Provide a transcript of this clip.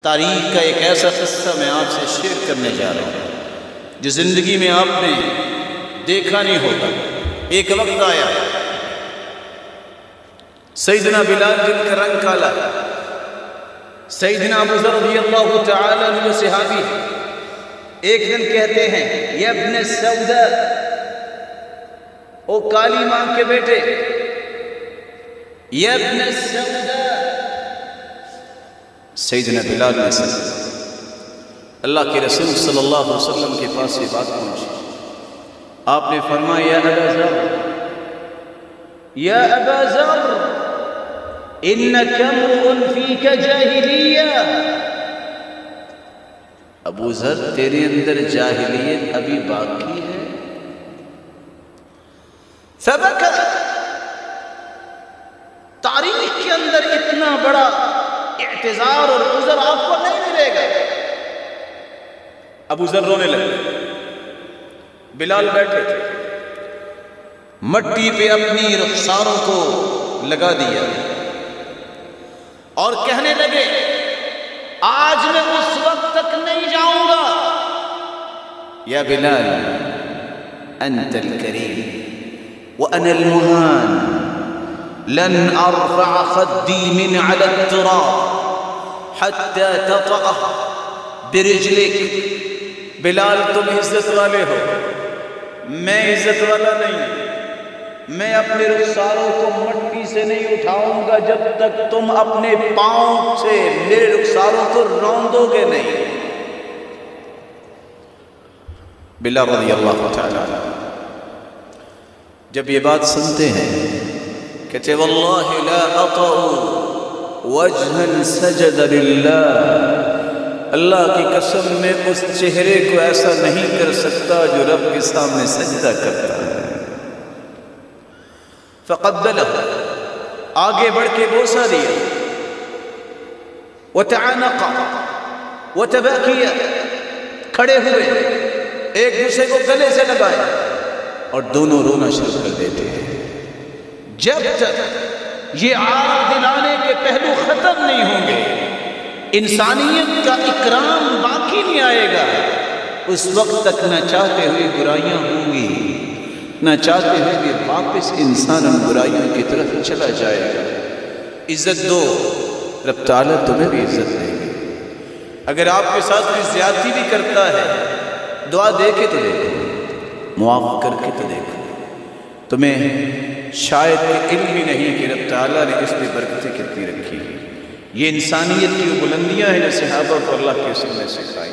تاریخ کا ایک ایسا قصہ میں آپ سے شیئر کرنے جا رہا ہوں جو زندگی میں آپ نے دیکھا نہیں ہوگا۔ ایک وقت آیا سیدنا بلال جن کا رنگ کالا، سیدنا ابو ذر رضی اللہ تعالی عنہ صحابی ایک دن کہتے ہیں یا ابن السوداء، او کالی ماں کے بیٹے، یا ابن السوداء۔ سیدنا بلال نے اللہ کے رسول صلی اللہ علیہ وسلم کے پاس یہ بات پہنچی، آپ نے فرمایا یا ابا ذر، یا ابا ذر انک امرؤ فیک جاہلیہ، ابو ذر تیرے اندر جاہلیت ابھی باقی ہے۔ فبکا، تاریخ کے اندر اتنا بڑا اعتذار اور عذر آپ کو نہیں ملے گا۔ ابو ذر رونے لگے، بلال بیٹھے تھے، مٹی پہ اپنی رخساروں کو لگا دیا اور کہنے لگے آج میں اس وقت تک نہیں جاؤں گا۔ یا بلال انت الکریم وانا المہان، لن ارفع خدی من على التراب حتى تطأ برجلك۔ بلال تم عزت والے ہو، میں عزت والا نہیں، میں اپنے رخساروں کو مٹی سے نہیں اٹھاؤں گا جب تک تم اپنے پاؤں سے میرے رخساروں کو روندو گے نہیں۔ بلال رضی اللہ تعالی جب یہ بات سنتے ہیں کہتے واللہ لا اطأ وجہا سجد للہ، اللہ کی قسم میں اس چہرے کو ایسا نہیں کر سکتا جو رب کے سامنے سجدہ کرتا ہے۔ فقبلہ، آگے بڑھ کے بوسہ دیا، وتعانق وتباکیہ، کھڑے ہوئے ایک دوسرے کو گلے سے لگائے اور دونوں رونا شروع کر دیتے ہیں۔ جب تک یہ آگ دلانے کے پہلو ختم نہیں ہوں گے، انسانیت کا اکرام باقی نہیں آئے گا، اس وقت تک نہ چاہتے ہوئے برائیاں ہوں گی، نہ چاہتے ہوئے بھی واپس انسان ان برائیوں کی طرف چلا جائے گا۔ عزت دو، رب تعالیٰ تمہیں بھی عزت دے گے۔ اگر آپ کے ساتھ کوئی زیادتی بھی کرتا ہے، دعا دے کے تو دیکھو، معاف کر کے تو دیکھو، تمہیں شاید کہ علم ہی نہیں کہ رب تعالیٰ نے اس میں برکتیں کتنی رکھی۔ یہ انسانیت کی بلندیاں ہیں جو صحابہ کو اللہ کے رسول نے سکھائی۔